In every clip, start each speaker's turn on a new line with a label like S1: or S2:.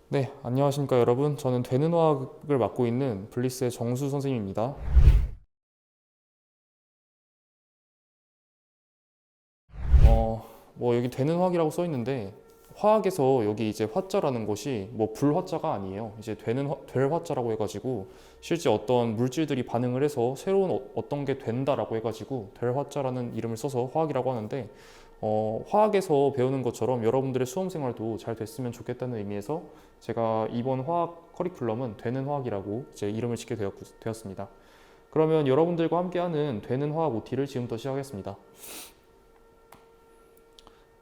S1: 네, 안녕하십니까 여러분. 저는 되는 화학을 맡고 있는 블리스의 정수 선생님입니다. 여기 되는 화학이라고 써 있는데 화학에서 여기 이제 화자라는 것이 뭐 불화자가 아니에요. 이제 될 화자라고 해가지고 실제 어떤 물질들이 반응을 해서 새로운 어떤 게 된다라고 해가지고 될 화자라는 이름을 써서 화학이라고 하는데 화학에서 배우는 것처럼 여러분들의 수험 생활도 잘 됐으면 좋겠다는 의미에서 제가 이번 화학 커리큘럼은 되는 화학이라고 이제 이름을 짓게 되었습니다. 그러면 여러분들과 함께하는 되는 화학 OT를 지금부터 시작하겠습니다.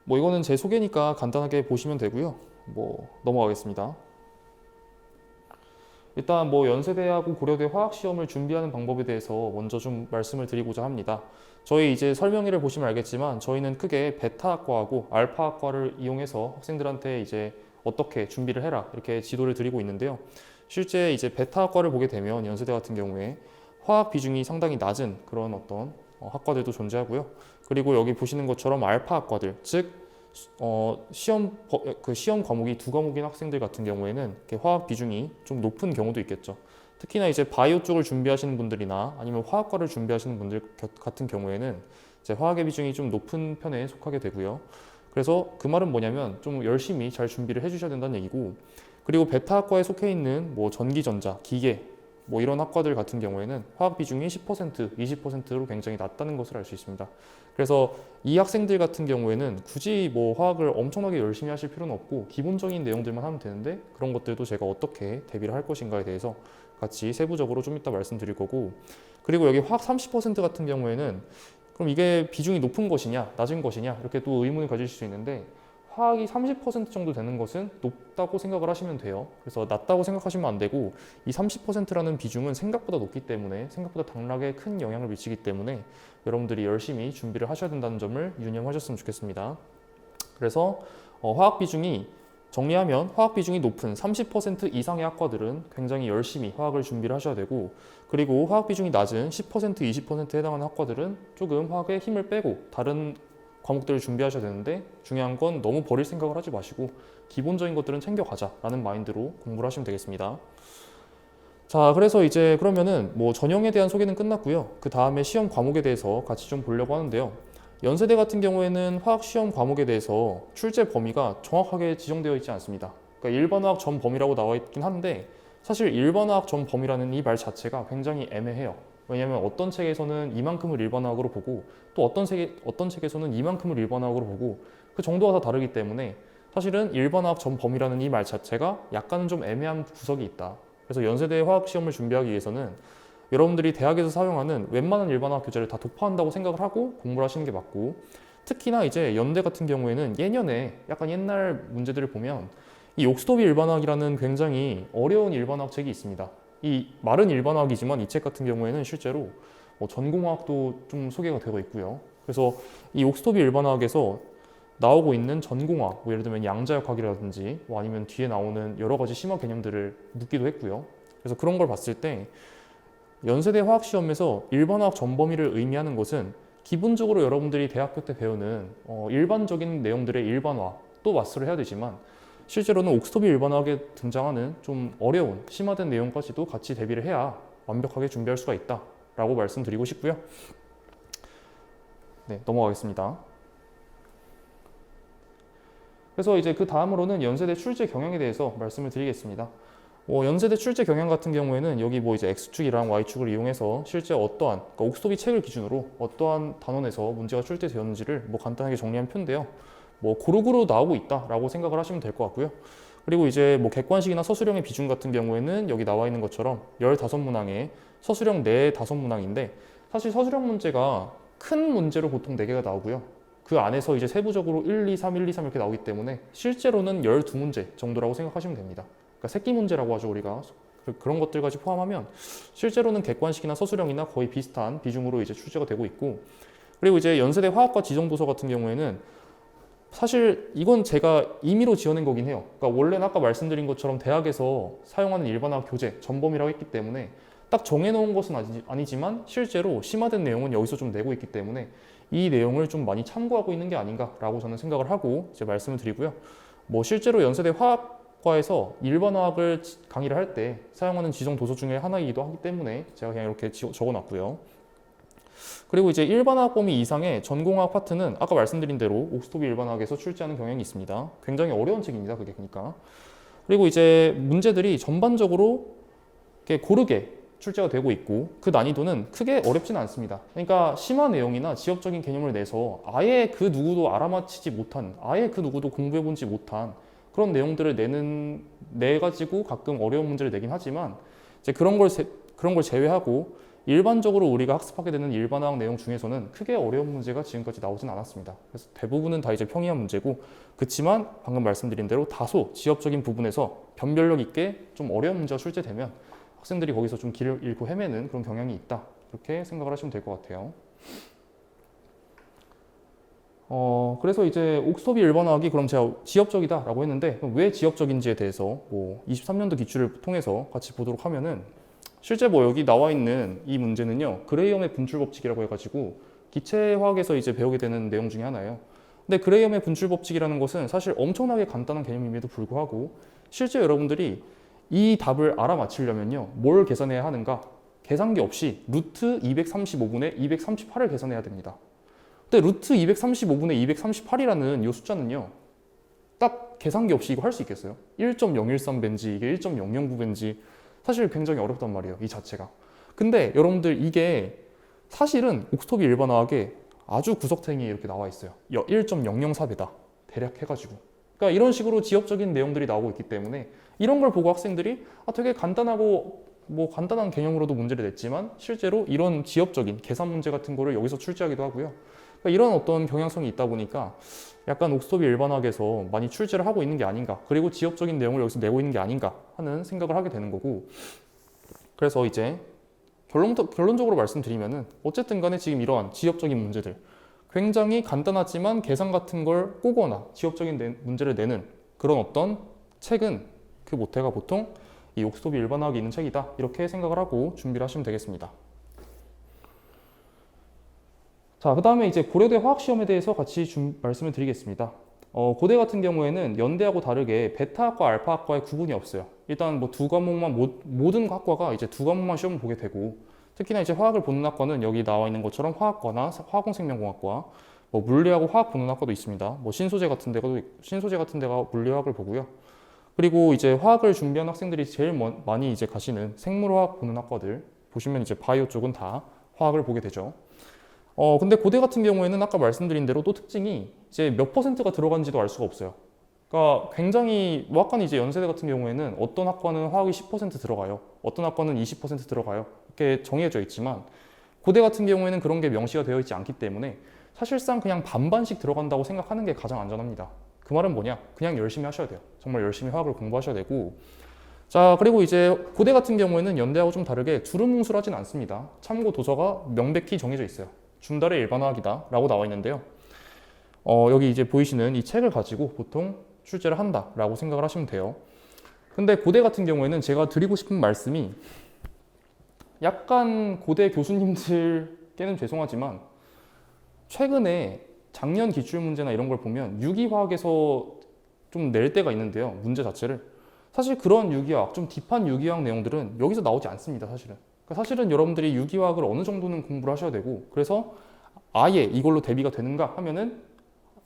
S1: 뭐 이거는 제 소개니까 간단하게 보시면 되고요. 뭐 넘어가겠습니다. 일단 뭐 연세대하고 고려대 화학 시험을 준비하는 방법에 대해서 먼저 좀 말씀을 드리고자 합니다. 저희 이제 설명회를 보시면 알겠지만 저희는 크게 베타학과하고 알파학과를 이용해서 학생들한테 이제 어떻게 준비를 해라 이렇게 지도를 드리고 있는데요. 실제 이제 베타학과를 보게 되면 연세대 같은 경우에 화학 비중이 상당히 낮은 그런 어떤 학과들도 존재하고요. 그리고 여기 보시는 것처럼 알파학과들, 즉 시험 과목이 두 과목인 학생들 같은 경우에는 이렇게 화학 비중이 좀 높은 경우도 있겠죠. 특히나 이제 바이오 쪽을 준비하시는 분들이나 아니면 화학과를 준비하시는 분들 같은 경우에는 이제 화학의 비중이 좀 높은 편에 속하게 되고요. 그래서 그 말은 뭐냐면 좀 열심히 잘 준비를 해주셔야 된다는 얘기고, 그리고 베타학과에 속해 있는 뭐 전기전자, 기계 뭐 이런 학과들 같은 경우에는 화학 비중이 10%, 20%로 굉장히 낮다는 것을 알 수 있습니다. 그래서 이 학생들 같은 경우에는 굳이 뭐 화학을 엄청나게 열심히 하실 필요는 없고 기본적인 내용들만 하면 되는데, 그런 것들도 제가 어떻게 대비를 할 것인가에 대해서 같이 세부적으로 좀 이따 말씀드릴 거고, 그리고 여기 화학 30% 같은 경우에는 그럼 이게 비중이 높은 것이냐 낮은 것이냐 이렇게 또 의문을 가질 수 있는데, 화학이 30% 정도 되는 것은 높다고 생각을 하시면 돼요. 그래서 낮다고 생각하시면 안 되고, 이 30%라는 비중은 생각보다 높기 때문에, 생각보다 당락에 큰 영향을 미치기 때문에 여러분들이 열심히 준비를 하셔야 된다는 점을 유념하셨으면 좋겠습니다. 그래서 화학 비중이 정리하면 화학 비중이 높은 30% 이상의 학과들은 굉장히 열심히 화학을 준비를 하셔야 되고, 그리고 화학 비중이 낮은 10%, 20%에 해당하는 학과들은 조금 화학에 힘을 빼고 다른 과목들을 준비하셔야 되는데, 중요한 건 너무 버릴 생각을 하지 마시고 기본적인 것들은 챙겨가자라는 마인드로 공부를 하시면 되겠습니다. 자, 그래서 이제 그러면은 뭐 전형에 대한 소개는 끝났고요. 그 다음에 시험 과목에 대해서 같이 좀 보려고 하는데요. 연세대 같은 경우에는 화학 시험 과목에 대해서 출제 범위가 정확하게 지정되어 있지 않습니다. 그러니까 일반화학 전 범위라고 나와 있긴 한데, 사실 일반화학 전 범위라는 이 말 자체가 굉장히 애매해요. 왜냐하면 어떤 책에서는 이만큼을 일반화학으로 보고, 또 어떤 책에서는 이만큼을 일반화학으로 보고, 그 정도가 다 다르기 때문에 사실은 일반화학 전 범위라는 이 말 자체가 약간은 좀 애매한 구석이 있다. 그래서 연세대 화학 시험을 준비하기 위해서는 여러분들이 대학에서 사용하는 웬만한 일반화학 교재를 다 독파한다고 생각을 하고 공부를 하시는 게 맞고, 특히나 이제 연대 같은 경우에는 예년에 약간 옛날 문제들을 보면 이 옥스토비 일반화학이라는 굉장히 어려운 일반화학 책이 있습니다. 이 말은 일반화학이지만 이 책 같은 경우에는 실제로 전공화학도 좀 소개가 되어 있고요. 그래서 이 옥스토비 일반화학에서 나오고 있는 전공화, 뭐 예를 들면 양자역학이라든지 뭐 아니면 뒤에 나오는 여러 가지 심화 개념들을 묻기도 했고요. 그래서 그런 걸 봤을 때 연세대 화학시험에서 일반화학 전범위를 의미하는 것은 기본적으로 여러분들이 대학교 때 배우는 일반적인 내용들의 일반화도 마스터를 해야 되지만, 실제로는 옥스토비 일반화학에 등장하는 좀 어려운 심화된 내용까지도 같이 대비를 해야 완벽하게 준비할 수가 있다라고 말씀드리고 싶고요. 네, 넘어가겠습니다. 그래서 이제 그 다음으로는 연세대 출제 경향에 대해서 말씀을 드리겠습니다. 연세대 출제 경향 같은 경우에는 여기 뭐 이제 X축이랑 Y축을 이용해서 실제 어떠한, 그러니까 옥스토비 책을 기준으로 어떠한 단원에서 문제가 출제되었는지를 뭐 간단하게 정리한 표인데요. 뭐 고루고루 나오고 있다라고 생각을 하시면 될 것 같고요. 그리고 이제 뭐 객관식이나 서술형의 비중 같은 경우에는 여기 나와 있는 것처럼 15문항에 서술형 5문항인데, 사실 서술형 문제가 큰 문제로 보통 4개가 나오고요. 그 안에서 이제 세부적으로 1, 2, 3, 1, 2, 3 이렇게 나오기 때문에 실제로는 12문제 정도라고 생각하시면 됩니다. 그러니까 새끼 문제라고 하죠, 우리가. 그런 것들까지 포함하면 실제로는 객관식이나 서술형이나 거의 비슷한 비중으로 이제 출제가 되고 있고, 그리고 이제 연세대 화학과 지정도서 같은 경우에는 사실 이건 제가 임의로 지어낸 거긴 해요. 그러니까 원래는 아까 말씀드린 것처럼 대학에서 사용하는 일반화학 교재 전범위라고 했기 때문에 딱 정해놓은 것은 아니지만 실제로 심화된 내용은 여기서 좀 내고 있기 때문에 이 내용을 좀 많이 참고하고 있는 게 아닌가라고 저는 생각을 하고 이제 말씀을 드리고요. 뭐 실제로 연세대 화학 학과에서 일반화학을 강의를 할 때 사용하는 지정 도서 중에 하나이기도 하기 때문에 제가 그냥 이렇게 적어놨고요. 그리고 이제 일반화학 범위 이상의 전공화학 파트는 아까 말씀드린 대로 옥스토비 일반화학에서 출제하는 경향이 있습니다. 굉장히 어려운 책입니다. 그게 그러니까. 그리고 이제 문제들이 전반적으로 이렇게 고르게 출제가 되고 있고 그 난이도는 크게 어렵지는 않습니다. 그러니까 심화 내용이나 지역적인 개념을 내서 아예 그 누구도 알아맞히지 못한, 아예 그 누구도 공부해보지 못한 그런 내용들을 내가지고 가끔 어려운 문제를 내긴 하지만 이제 그런 걸 제외하고 일반적으로 우리가 학습하게 되는 일반화학 내용 중에서는 크게 어려운 문제가 지금까지 나오진 않았습니다. 그래서 대부분은 다 이제 평이한 문제고, 그렇지만 방금 말씀드린 대로 다소 지역적인 부분에서 변별력 있게 좀 어려운 문제가 출제되면 학생들이 거기서 좀 길을 잃고 헤매는 그런 경향이 있다. 그렇게 생각을 하시면 될 것 같아요. 그래서 이제 옥스토비 일반화학이 그럼 제가 지역적이다라고 했는데 왜 지역적인지에 대해서 23년도 기출을 통해서 같이 보도록 하면은 실제 여기 나와 있는 이 문제는요, 그레이엄의 분출 법칙이라고 해가지고 기체화학에서 이제 배우게 되는 내용 중에 하나예요. 근데 그레이엄의 분출 법칙이라는 것은 사실 엄청나게 간단한 개념임에도 불구하고 실제 여러분들이 이 답을 알아맞히려면요, 뭘 계산해야 하는가? 계산기 없이 루트 235분의 238을 계산해야 됩니다. 근데 루트 235분의 238이라는 이 숫자는요, 딱 계산기 없이 이거 할 수 있겠어요? 1.013벤지, 이게 1.009벤지. 사실 굉장히 어렵단 말이에요, 이 자체가. 근데 여러분들 이게 사실은 옥스토비 일반화학에 아주 구석탱이에 이렇게 나와 있어요. 1.004배다. 대략 해가지고. 그러니까 이런 식으로 지역적인 내용들이 나오고 있기 때문에 이런 걸 보고 학생들이 되게 간단하고 간단한 개념으로도 문제를 냈지만 실제로 이런 지역적인 계산 문제 같은 거를 여기서 출제하기도 하고요. 그러니까 이런 어떤 경향성이 있다 보니까 약간 옥스토비 일반학에서 많이 출제를 하고 있는 게 아닌가, 그리고 지역적인 내용을 여기서 내고 있는 게 아닌가 하는 생각을 하게 되는 거고, 그래서 이제 결론적으로 말씀드리면은 어쨌든 간에 지금 이러한 지역적인 문제들, 굉장히 간단하지만 계산 같은 걸 꼬거나 지역적인 문제를 내는 그런 어떤 책은 그 모태가 보통 이 옥스토비 일반학이 있는 책이다, 이렇게 생각을 하고 준비를 하시면 되겠습니다. 자, 그 다음에 이제 고려대 화학시험에 대해서 같이 말씀을 드리겠습니다. 고대 같은 경우에는 연대하고 다르게 베타학과 알파학과의 구분이 없어요. 일단 두 과목만, 모든 학과가 이제 두 과목만 시험을 보게 되고, 특히나 이제 화학을 보는 학과는 여기 나와 있는 것처럼 화학과나 화공생명공학과, 물리하고 화학 보는 학과도 있습니다. 신소재 같은 데가 물리화학을 보고요. 그리고 이제 화학을 준비한 학생들이 제일 많이 이제 가시는 생물화학 보는 학과들 보시면 이제 바이오 쪽은 다 화학을 보게 되죠. 근데 고대 같은 경우에는 아까 말씀드린 대로 또 특징이 이제 몇 퍼센트가 들어간지도 알 수가 없어요. 그러니까 굉장히 학과는 이제 연세대 같은 경우에는 어떤 학과는 화학이 10% 들어가요. 어떤 학과는 20% 들어가요. 이렇게 정해져 있지만 고대 같은 경우에는 그런 게 명시가 되어 있지 않기 때문에 사실상 그냥 반반씩 들어간다고 생각하는 게 가장 안전합니다. 그 말은 뭐냐? 그냥 열심히 하셔야 돼요. 정말 열심히 화학을 공부하셔야 되고, 자, 그리고 이제 고대 같은 경우에는 연대하고 좀 다르게 두루뭉술하진 않습니다. 참고 도서가 명백히 정해져 있어요. 준달의 일반화학이다 라고 나와 있는데요. 여기 이제 보이시는 이 책을 가지고 보통 출제를 한다 라고 생각을 하시면 돼요. 근데 고대 같은 경우에는 제가 드리고 싶은 말씀이 약간 고대 교수님들께는 죄송하지만 최근에 작년 기출문제나 이런 걸 보면 유기화학에서 좀 낼 때가 있는데요. 문제 자체를. 사실 그런 유기화학, 좀 딥한 유기화학 내용들은 여기서 나오지 않습니다. 사실은. 그러니까 사실은 여러분들이 유기화학을 어느 정도는 공부를 하셔야 되고, 그래서 아예 이걸로 대비가 되는가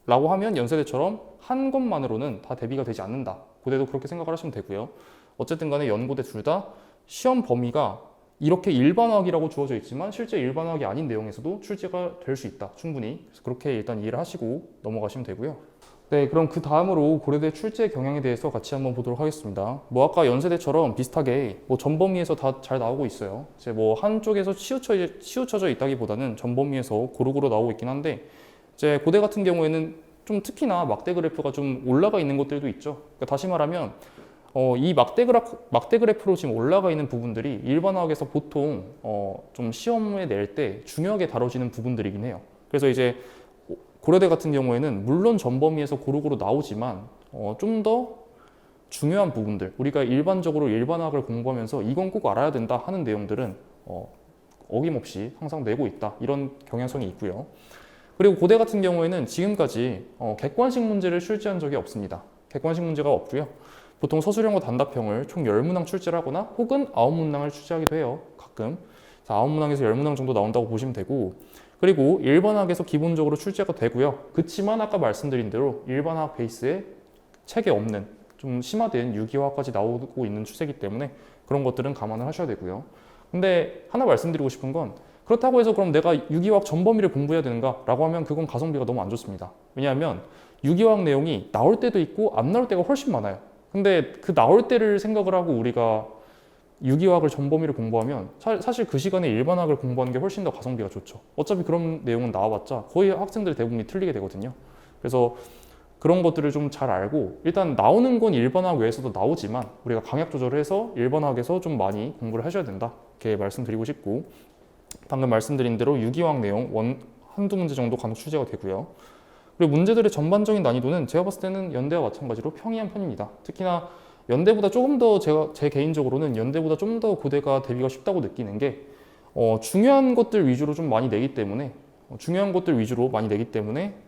S1: 라고 하면 연세대처럼 한 것만으로는 다 대비가 되지 않는다. 고대도 그렇게 생각을 하시면 되고요. 어쨌든 간에 연고대 둘 다 시험 범위가 이렇게 일반화학이라고 주어져 있지만 실제 일반화학이 아닌 내용에서도 출제가 될 수 있다. 충분히. 그래서 그렇게 일단 이해를 하시고 넘어가시면 되고요. 네, 그럼 그 다음으로 고려대 출제 경향에 대해서 같이 한번 보도록 하겠습니다. 아까 연세대처럼 비슷하게 전범위에서 다 잘 나오고 있어요. 이제 한쪽에서 치우쳐져 있다기보다는 전범위에서 고루고루 나오고 있긴 한데, 이제 고대 같은 경우에는 좀 특히나 막대 그래프가 좀 올라가 있는 것들도 있죠. 그러니까 다시 말하면 이 막대 그래프로 지금 올라가 있는 부분들이 일반화학에서 보통 좀 시험에 낼 때 중요하게 다뤄지는 부분들이긴 해요. 그래서 이제 고려대 같은 경우에는 물론 전범위에서 고루고루 나오지만 좀 더 중요한 부분들, 우리가 일반적으로 일반화학을 공부하면서 이건 꼭 알아야 된다 하는 내용들은 어김없이 항상 내고 있다, 이런 경향성이 있고요. 그리고 고대 같은 경우에는 지금까지 객관식 문제를 출제한 적이 없습니다. 객관식 문제가 없고요. 보통 서술형과 단답형을 총 10문항 출제를 하거나 혹은 9문항을 출제하기도 해요. 가끔. 9문항에서 10문항 정도 나온다고 보시면 되고, 그리고 일반학에서 기본적으로 출제가 되고요. 그치만 아까 말씀드린 대로 일반학 베이스에 책에 없는 좀 심화된 유기화까지 나오고 있는 추세이기 때문에 그런 것들은 감안을 하셔야 되고요. 근데 하나 말씀드리고 싶은 건, 그렇다고 해서 그럼 내가 유기화학 전 범위를 공부해야 되는가? 라고 하면 그건 가성비가 너무 안 좋습니다. 왜냐하면 유기화학 내용이 나올 때도 있고 안 나올 때가 훨씬 많아요. 근데 그 나올 때를 생각을 하고 우리가 유기화학을 전 범위를 공부하면 사실 그 시간에 일반학을 공부하는 게 훨씬 더 가성비가 좋죠. 어차피 그런 내용은 나와봤자 거의 학생들 대부분이 틀리게 되거든요. 그래서 그런 것들을 좀 잘 알고, 일단 나오는 건 일반학 외에서도 나오지만 우리가 강약 조절을 해서 일반학에서 좀 많이 공부를 하셔야 된다, 이렇게 말씀드리고 싶고, 방금 말씀드린 대로 유기화학 내용 한두 문제 정도 간혹 출제가 되고요. 그리고 문제들의 전반적인 난이도는 제가 봤을 때는 연대와 마찬가지로 평이한 편입니다. 특히나 연대보다 조금 더 제 개인적으로는 연대보다 좀 더 고대가 대비가 쉽다고 느끼는 게, 중요한 것들 위주로 좀 많이 내기 때문에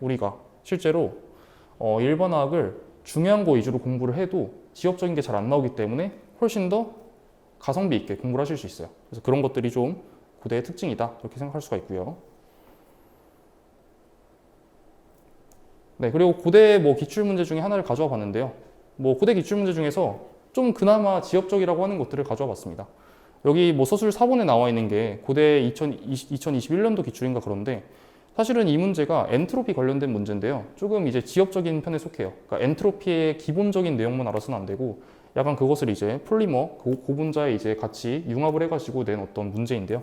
S1: 우리가 실제로 일반학을 중요한 거 위주로 공부를 해도 지역적인 게 잘 안 나오기 때문에 훨씬 더 가성비 있게 공부를 하실 수 있어요. 그래서 그런 것들이 좀 고대의 특징이다, 이렇게 생각할 수가 있고요. 네, 그리고 고대 기출문제 중에 하나를 가져와 봤는데요. 고대 기출문제 중에서 좀 그나마 지역적이라고 하는 것들을 가져와 봤습니다. 여기 서술 4번에 나와 있는 게 고대 2021년도 기출인가 그런데, 사실은 이 문제가 엔트로피 관련된 문제인데요. 조금 이제 지역적인 편에 속해요. 그러니까 엔트로피의 기본적인 내용만 알아서는 안 되고, 약간 그것을 이제 폴리머, 고분자에 이제 같이 융합을 해가지고 낸 어떤 문제인데요.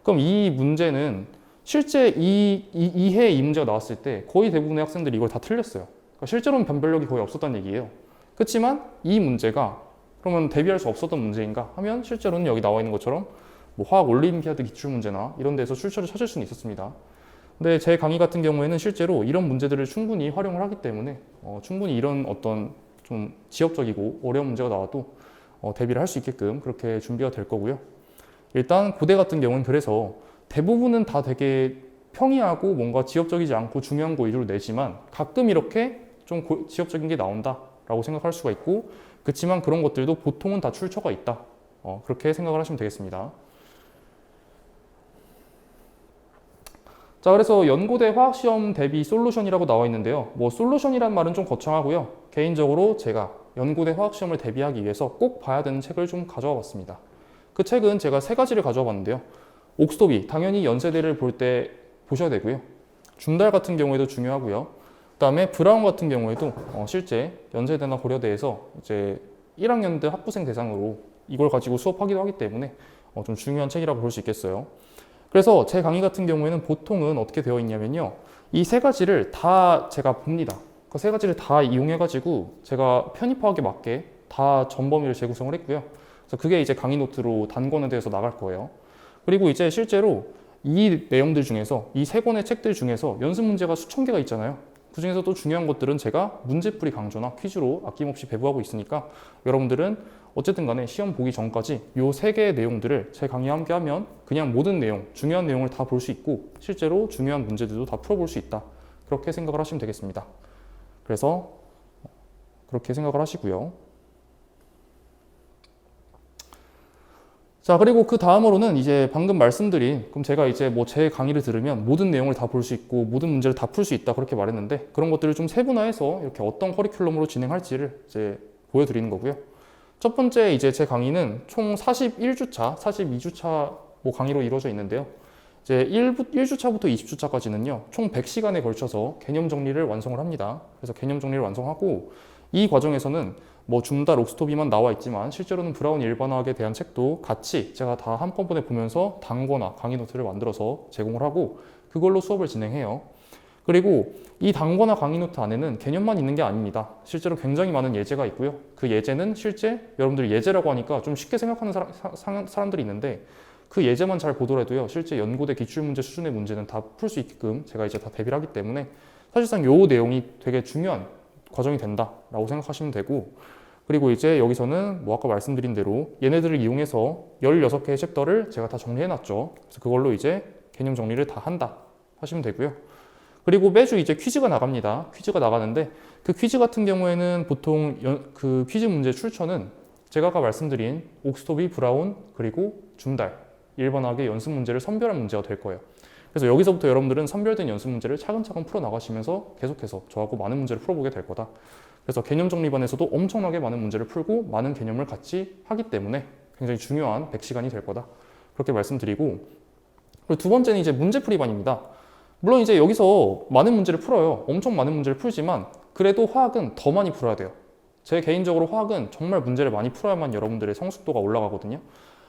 S1: 그럼 이 문제는 실제 이해 이 문제가 나왔을 때 거의 대부분의 학생들이 이걸 다 틀렸어요. 그러니까 실제로는 변별력이 거의 없었다는 얘기예요. 그렇지만 이 문제가 그러면 대비할 수 없었던 문제인가 하면, 실제로는 여기 나와 있는 것처럼 화학 올림피아드 기출 문제나 이런 데서 출처를 찾을 수는 있었습니다. 근데 제 강의 같은 경우에는 실제로 이런 문제들을 충분히 활용을 하기 때문에 충분히 이런 어떤 좀 지역적이고 어려운 문제가 나와도 대비를 할 수 있게끔 그렇게 준비가 될 거고요. 일단 고대 같은 경우는 그래서 대부분은 다 되게 평이하고 뭔가 지역적이지 않고 중요한 거 위주로 내지만, 가끔 이렇게 좀 지역적인 게 나온다라고 생각할 수가 있고, 그렇지만 그런 것들도 보통은 다 출처가 있다, 그렇게 생각을 하시면 되겠습니다. 자, 그래서 연고대 화학시험 대비 솔루션이라고 나와 있는데요. 솔루션이란 말은 좀 거창하고요. 개인적으로 제가 연고대 화학시험을 대비하기 위해서 꼭 봐야 되는 책을 좀 가져와 봤습니다. 그 책은 제가 3가지를 가져와 봤는데요. 옥스토비, 당연히 연세대를 볼 때 보셔야 되고요. 중달 같은 경우에도 중요하고요. 그 다음에 브라운 같은 경우에도 실제 연세대나 고려대에서 이제 1학년들 학부생 대상으로 이걸 가지고 수업하기도 하기 때문에 좀 중요한 책이라고 볼 수 있겠어요. 그래서 제 강의 같은 경우에는 보통은 어떻게 되어 있냐면요. 이 3가지를 다 제가 봅니다. 그 3가지를 다 이용해가지고 제가 편입하기에 맞게 다 전범위를 재구성을 했고요. 그래서 그게 이제 강의 노트로 단권에 대해서 나갈 거예요. 그리고 이제 실제로 이 내용들 중에서, 이 3권의 책들 중에서 연습 문제가 수천 개가 있잖아요. 그 중에서 또 중요한 것들은 제가 문제풀이 강조나 퀴즈로 아낌없이 배부하고 있으니까, 여러분들은 어쨌든 간에 시험 보기 전까지 이 3개의 내용들을 제 강의와 함께 하면 그냥 모든 내용, 중요한 내용을 다 볼 수 있고 실제로 중요한 문제들도 다 풀어볼 수 있다, 그렇게 생각을 하시면 되겠습니다. 그래서 그렇게 생각을 하시고요. 자, 그리고 그 다음으로는 이제 방금 말씀드린, 그럼 제가 이제 제 강의를 들으면 모든 내용을 다 볼 수 있고 모든 문제를 다 풀 수 있다, 그렇게 말했는데, 그런 것들을 좀 세분화해서 이렇게 어떤 커리큘럼으로 진행할지를 이제 보여드리는 거고요. 첫 번째 이제 제 강의는 총 41주차, 42주차 강의로 이루어져 있는데요. 이제 1주차부터 20주차까지는요, 총 100시간에 걸쳐서 개념 정리를 완성을 합니다. 그래서 개념 정리를 완성하고, 이 과정에서는 중달 옥스토비만 나와 있지만 실제로는 브라운 일반화학에 대한 책도 같이 제가 다 한꺼번에 보면서 단거나 강의 노트를 만들어서 제공을 하고 그걸로 수업을 진행해요. 그리고 이 단거나 강의 노트 안에는 개념만 있는 게 아닙니다. 실제로 굉장히 많은 예제가 있고요. 그 예제는 실제 여러분들이 예제라고 하니까 좀 쉽게 생각하는 사람들이 있는데, 그 예제만 잘 보더라도요, 실제 연고대 기출문제 수준의 문제는 다 풀 수 있게끔 제가 이제 다 대비를 하기 때문에 사실상 요 내용이 되게 중요한 과정이 된다라고 생각하시면 되고, 그리고 이제 여기서는 아까 말씀드린 대로 얘네들을 이용해서 16개의 챕터를 제가 다 정리해놨죠. 그래서 그걸로 이제 개념 정리를 다 한다 하시면 되고요. 그리고 매주 이제 퀴즈가 나갑니다. 퀴즈가 나가는데 그 퀴즈 같은 경우에는 보통 그 퀴즈 문제 출처는 제가 아까 말씀드린 옥스토비, 브라운, 그리고 줌달, 일반화학의 연습 문제를 선별한 문제가 될 거예요. 그래서 여기서부터 여러분들은 선별된 연습 문제를 차근차근 풀어나가시면서 계속해서 저하고 많은 문제를 풀어보게 될 거다. 그래서 개념 정리반에서도 엄청나게 많은 문제를 풀고 많은 개념을 같이 하기 때문에 굉장히 중요한 100시간이 될 거다. 그렇게 말씀드리고, 그리고 두 번째는 이제 문제풀이반입니다. 물론 이제 여기서 많은 문제를 풀어요. 엄청 많은 문제를 풀지만 그래도 화학은 더 많이 풀어야 돼요. 제 개인적으로 화학은 정말 문제를 많이 풀어야만 여러분들의 성숙도가 올라가거든요.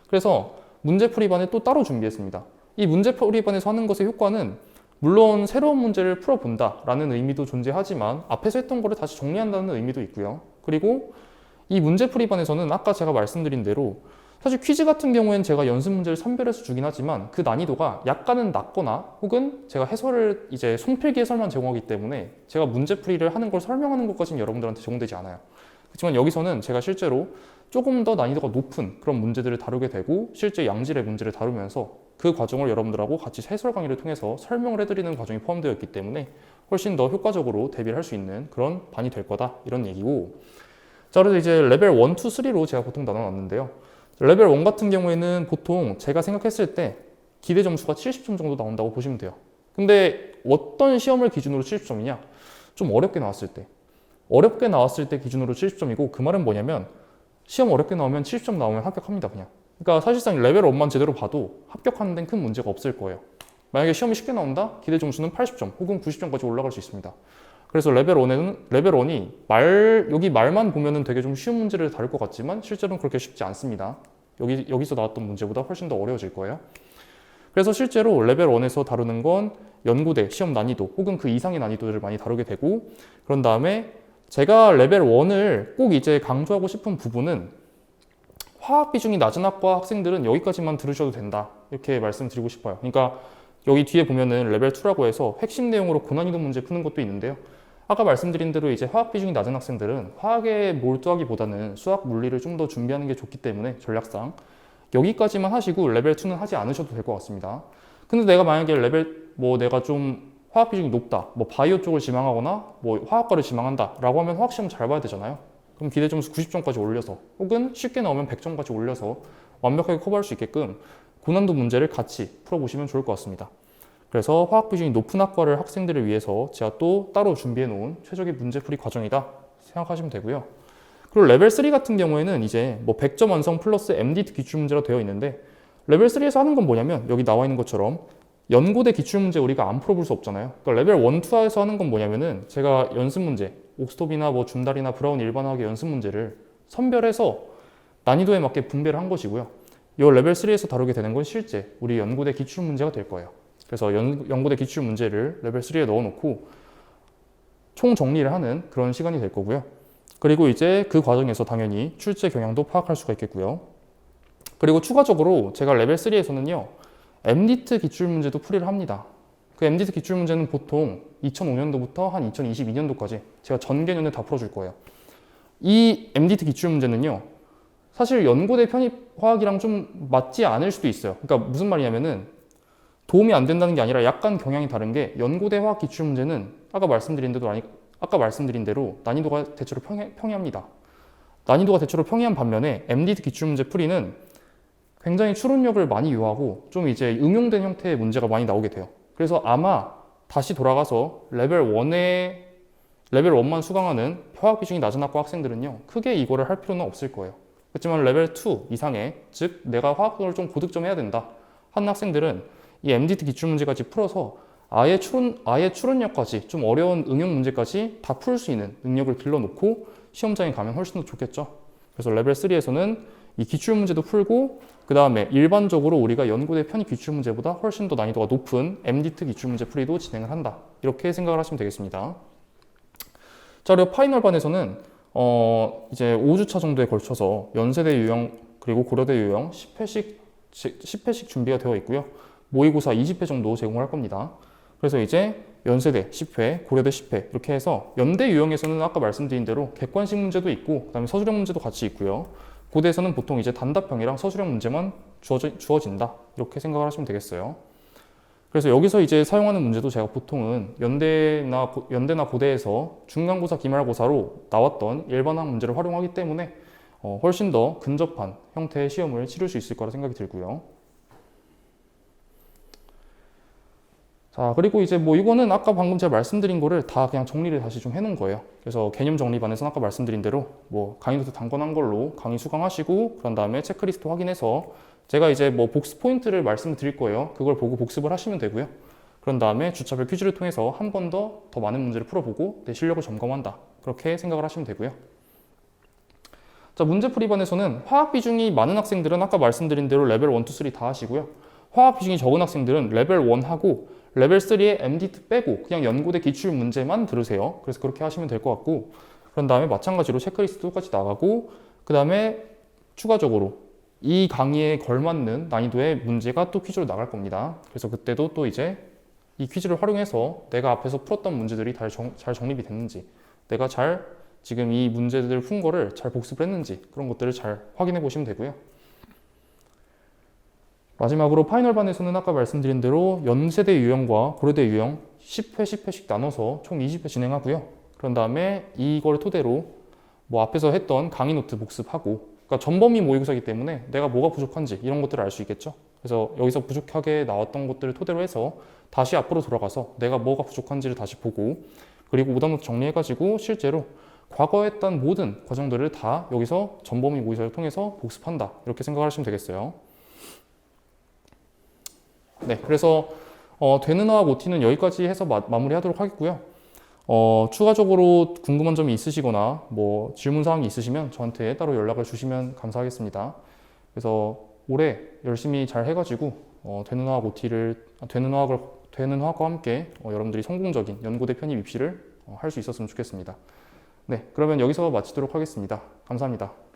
S1: 그래서 문제풀이반을 또 따로 준비했습니다. 이 문제풀이반에서 하는 것의 효과는 물론 새로운 문제를 풀어본다라는 의미도 존재하지만 앞에서 했던 거를 다시 정리한다는 의미도 있고요. 그리고 이 문제풀이반에서는 아까 제가 말씀드린 대로 사실 퀴즈 같은 경우에는 제가 연습 문제를 선별해서 주긴 하지만 그 난이도가 약간은 낮거나 혹은 제가 해설을 이제 손필기 해설만 제공하기 때문에 제가 문제풀이를 하는 걸 설명하는 것까지는 여러분들한테 제공되지 않아요. 그렇지만 여기서는 제가 실제로 조금 더 난이도가 높은 그런 문제들을 다루게 되고 실제 양질의 문제를 다루면서 그 과정을 여러분들하고 같이 해설 강의를 통해서 설명을 해드리는 과정이 포함되어 있기 때문에 훨씬 더 효과적으로 대비를 할 수 있는 그런 반이 될 거다 이런 얘기고, 자 그래서 이제 레벨 1, 2, 3로 제가 보통 나눠놨는데요. 레벨 1 같은 경우에는 보통 제가 생각했을 때 기대 점수가 70점 정도 나온다고 보시면 돼요. 근데 어떤 시험을 기준으로 70점이냐? 좀 어렵게 나왔을 때. 어렵게 나왔을 때 기준으로 70점이고 그 말은 뭐냐면 시험 어렵게 나오면 70점 나오면 합격합니다 그냥. 그러니까 사실상 레벨 1만 제대로 봐도 합격하는 데는 큰 문제가 없을 거예요. 만약에 시험이 쉽게 나온다? 기대 점수는 80점 혹은 90점까지 올라갈 수 있습니다. 그래서 레벨 1이 여기 말만 보면은 되게 좀 쉬운 문제를 다룰 것 같지만 실제로는 그렇게 쉽지 않습니다. 여기서 나왔던 문제보다 훨씬 더 어려워질 거예요. 그래서 실제로 레벨 1에서 다루는 건 연구대, 시험 난이도 혹은 그 이상의 난이도를 많이 다루게 되고, 그런 다음에 제가 레벨 1을 꼭 이제 강조하고 싶은 부분은 화학 비중이 낮은 학과 학생들은 여기까지만 들으셔도 된다 이렇게 말씀드리고 싶어요. 그러니까 여기 뒤에 보면은 레벨 2라고 해서 핵심 내용으로 고난이도 문제 푸는 것도 있는데요. 아까 말씀드린 대로 이제 화학 비중이 낮은 학생들은 화학에 몰두하기보다는 수학, 물리를 좀 더 준비하는 게 좋기 때문에 전략상 여기까지만 하시고 레벨 2는 하지 않으셔도 될 것 같습니다. 근데 내가 만약에 내가 좀 화학 비중이 높다, 바이오 쪽을 지망하거나 화학과를 지망한다 라고 하면 화학 시험 잘 봐야 되잖아요. 그럼 기대 점수 90점까지 올려서 혹은 쉽게 나오면 100점까지 올려서 완벽하게 커버할 수 있게끔 고난도 문제를 같이 풀어보시면 좋을 것 같습니다. 그래서 화학 비중이 높은 학과를 학생들을 위해서 제가 또 따로 준비해 놓은 최적의 문제풀이 과정이다 생각하시면 되고요. 그리고 레벨 3 같은 경우에는 이제 100점 완성 플러스 MDT 기출문제로 되어 있는데, 레벨 3에서 하는 건 뭐냐면 여기 나와 있는 것처럼 연고대 기출문제 우리가 안 풀어볼 수 없잖아요. 그러니까 레벨 1, 2에서 하는 건 뭐냐면은 제가 연습 문제, 옥스톱이나 줌달이나 브라운 일반화학의 연습 문제를 선별해서 난이도에 맞게 분배를 한 것이고요. 이 레벨 3에서 다루게 되는 건 실제 우리 연고대 기출문제가 될 거예요. 그래서 연고대 기출 문제를 레벨 3에 넣어놓고 총 정리를 하는 그런 시간이 될 거고요. 그리고 이제 그 과정에서 당연히 출제 경향도 파악할 수가 있겠고요. 그리고 추가적으로 제가 레벨 3에서는요, MDT 기출 문제도 풀이를 합니다. 그 MDT 기출 문제는 보통 2005년도부터 한 2022년도까지 제가 전 개년을 다 풀어줄 거예요. 이 MDT 기출 문제는요, 사실 연고대 편입화학이랑 좀 맞지 않을 수도 있어요. 그러니까 무슨 말이냐면은 도움이 안 된다는 게 아니라 약간 경향이 다른 게, 연고대 화학 기출 문제는 아까 말씀드린 대로 난이도가 대체로 평이합니다. 난이도가 대체로 평이한 반면에 MDT 기출 문제 풀이는 굉장히 추론력을 많이 요하고 좀 이제 응용된 형태의 문제가 많이 나오게 돼요. 그래서 아마 다시 돌아가서 레벨 1만 수강하는 화학 비중이 낮은 학과 학생들은요, 크게 이거를 할 필요는 없을 거예요. 그렇지만 레벨 2 이상의, 즉 내가 화학을 좀 고득점 해야 된다 하는 학생들은 이 MDT 기출 문제까지 풀어서 아예 추론력까지 좀 어려운 응용 문제까지 다 풀 수 있는 능력을 길러놓고 시험장에 가면 훨씬 더 좋겠죠. 그래서 레벨 3에서는 이 기출 문제도 풀고 그 다음에 일반적으로 우리가 연고대 편입 기출 문제보다 훨씬 더 난이도가 높은 MDT 기출 문제 풀이도 진행을 한다. 이렇게 생각을 하시면 되겠습니다. 자, 그리고 파이널 반에서는 이제 5주차 정도에 걸쳐서 연세대 유형 그리고 고려대 유형 10회씩 준비가 되어 있고요. 모의고사 20회 정도 제공할 겁니다. 그래서 이제 연세대 10회, 고려대 10회 이렇게 해서 연대 유형에서는 아까 말씀드린 대로 객관식 문제도 있고 그다음에 서술형 문제도 같이 있고요. 고대에서는 보통 이제 단답형이랑 서술형 문제만 주어진다 이렇게 생각을 하시면 되겠어요. 그래서 여기서 이제 사용하는 문제도 제가 보통은 연대나 고대에서 중간고사, 기말고사로 나왔던 일반학 문제를 활용하기 때문에 훨씬 더 근접한 형태의 시험을 치를 수 있을 거라 생각이 들고요. 자, 그리고 이제 뭐 이거는 아까 방금 제가 말씀드린 거를 다 그냥 정리를 다시 좀 해놓은 거예요. 그래서 개념 정리반에서는 아까 말씀드린 대로 뭐 강의 노트 단권한 걸로 강의 수강하시고 그런 다음에 체크리스트 확인해서 제가 이제 뭐 복습 포인트를 말씀드릴 거예요. 그걸 보고 복습을 하시면 되고요. 그런 다음에 주차별 퀴즈를 통해서 한 번 더 많은 문제를 풀어보고 내 실력을 점검한다. 그렇게 생각을 하시면 되고요. 자, 문제풀이반에서는 화학 비중이 많은 학생들은 아까 말씀드린 대로 레벨 1, 2, 3 다 하시고요. 화학 비중이 적은 학생들은 레벨 1 하고 레벨 3에 MDT 빼고 그냥 연고대 기출 문제만 들으세요. 그래서 그렇게 하시면 될 것 같고 그런 다음에 마찬가지로 체크리스트 똑같이 나가고 그 다음에 추가적으로 이 강의에 걸맞는 난이도의 문제가 또 퀴즈로 나갈 겁니다. 그래서 그때도 또 이제 이 퀴즈를 활용해서 내가 앞에서 풀었던 문제들이 잘 정립이 됐는지 내가 잘 지금 이 문제들을 푼 거를 잘 복습을 했는지 그런 것들을 잘 확인해 보시면 되고요. 마지막으로 파이널반에서는 아까 말씀드린 대로 연세대 유형과 고려대 유형 10회, 10회씩 나눠서 총 20회 진행하고요. 그런 다음에 이걸 토대로 뭐 앞에서 했던 강의 노트 복습하고 그러니까 전범위 모의고사이기 때문에 내가 뭐가 부족한지 이런 것들을 알 수 있겠죠. 그래서 여기서 부족하게 나왔던 것들을 토대로 해서 다시 앞으로 돌아가서 내가 뭐가 부족한지를 다시 보고 그리고 오답노트 정리해가지고 실제로 과거에 했던 모든 과정들을 다 여기서 전범위 모의고사를 통해서 복습한다. 이렇게 생각하시면 되겠어요. 네, 그래서 되는 화학 OT는 여기까지 해서 마무리하도록 하겠고요. 추가적으로 궁금한 점이 있으시거나 뭐 질문 사항이 있으시면 저한테 따로 연락을 주시면 감사하겠습니다. 그래서 올해 열심히 잘 해가지고 되는 화학과 함께 여러분들이 성공적인 연고대 편입 입시를 할 수 있었으면 좋겠습니다. 네, 그러면 여기서 마치도록 하겠습니다. 감사합니다.